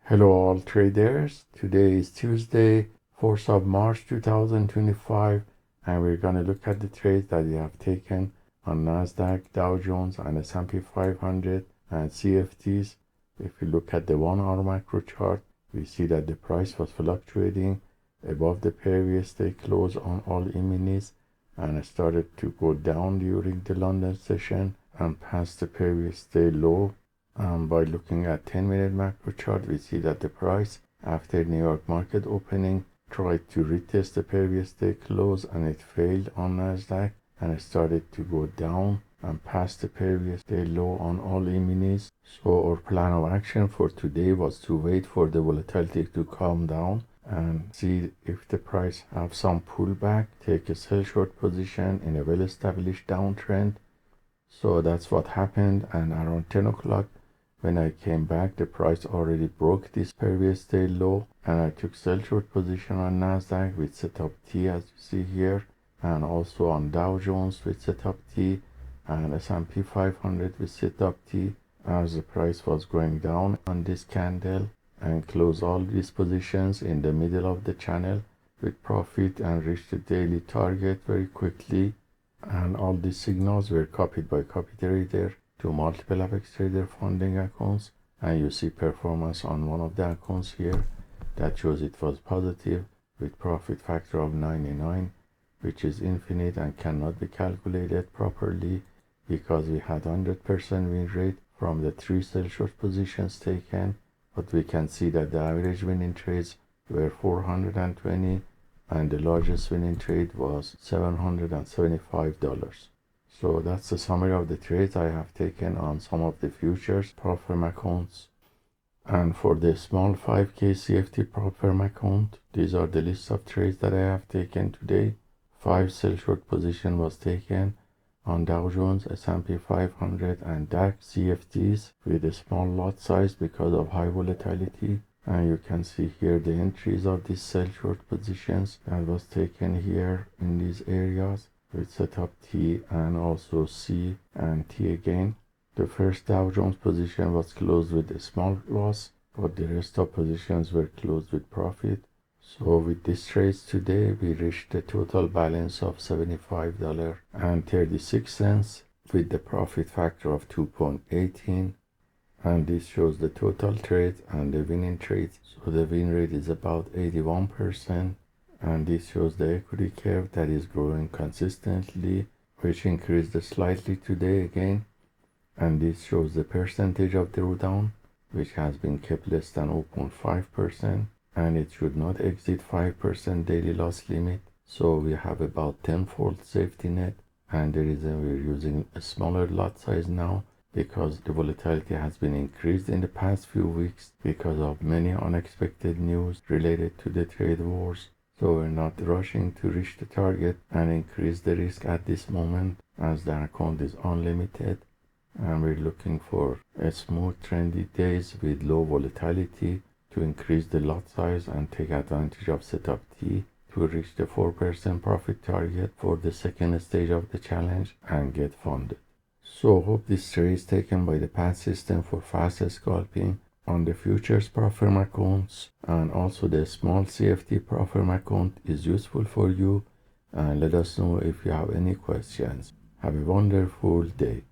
Hello all traders, today is Tuesday, 4th of March 2025 and we're going to look at the trades that we have taken on Nasdaq, Dow Jones and S&P 500 and CFDs. If we look at the 1 hour macro chart, we see that the price was fluctuating above the previous day close on all E-minis and started to go down during the London session and past the previous day low. By looking at 10-minute macro chart, we see that the price after New York market opening tried to retest the previous day close and it failed on Nasdaq and it started to go down and past the previous day low on all E-minis. So our plan of action for today was to wait for the volatility to calm down and see if the price have some pullback, take a sell short position in a well-established downtrend. So that's what happened, and around 10 o'clock when I came back, the price already broke this previous day low and I took sell short position on Nasdaq with setup T as you see here, and also on Dow Jones with setup T and S&P 500 with setup T as the price was going down on this candle, and close all these positions in the middle of the channel with profit and reach the daily target very quickly. And all these signals were copied by copy trader to multiple Apex Trader funding accounts, and you see performance on one of the accounts here that shows it was positive with profit factor of 99, which is infinite and cannot be calculated properly because we had 100% win rate from the 3 sell short positions taken, but we can see that the average winning trades were 420 and the largest winning trade was $775. So that's the summary of the trades I have taken on some of the futures prop firm accounts. And for the small 5K CFD prop firm account, these are the list of trades that I have taken today. 5 sell short position was taken on Dow Jones, S&P 500 and DAX CFDs with a small lot size because of high volatility. And you can see here the entries of these sell short positions that was taken here in these areas with setup T and also C and T again. The first Dow Jones position was closed with a small loss, but the rest of positions were closed with profit. So with these trades today, we reached a total balance of $75.36 with the profit factor of 2.18. And this shows the total trades and the winning trades. So the win rate is about 81%. And this shows the equity curve that is growing consistently, which increased slightly today again. And this shows the percentage of drawdown, which has been kept less than 0.5%. And it should not exceed 5% daily loss limit. So we have about 10-fold safety net. And the reason we're using a smaller lot size now, because the volatility has been increased in the past few weeks because of many unexpected news related to the trade wars. So we're not rushing to reach the target and increase the risk at this moment, as the account is unlimited, and we're looking for a smooth trendy days with low volatility to increase the lot size and take advantage of setup T to reach the 4% profit target for the second stage of the challenge and get funded. So hope this trade is taken by the PAAT system for fast scalping on the futures prop firm accounts, and also the small CFD prop firm account is useful for you, and let us know if you have any questions. Have a wonderful day.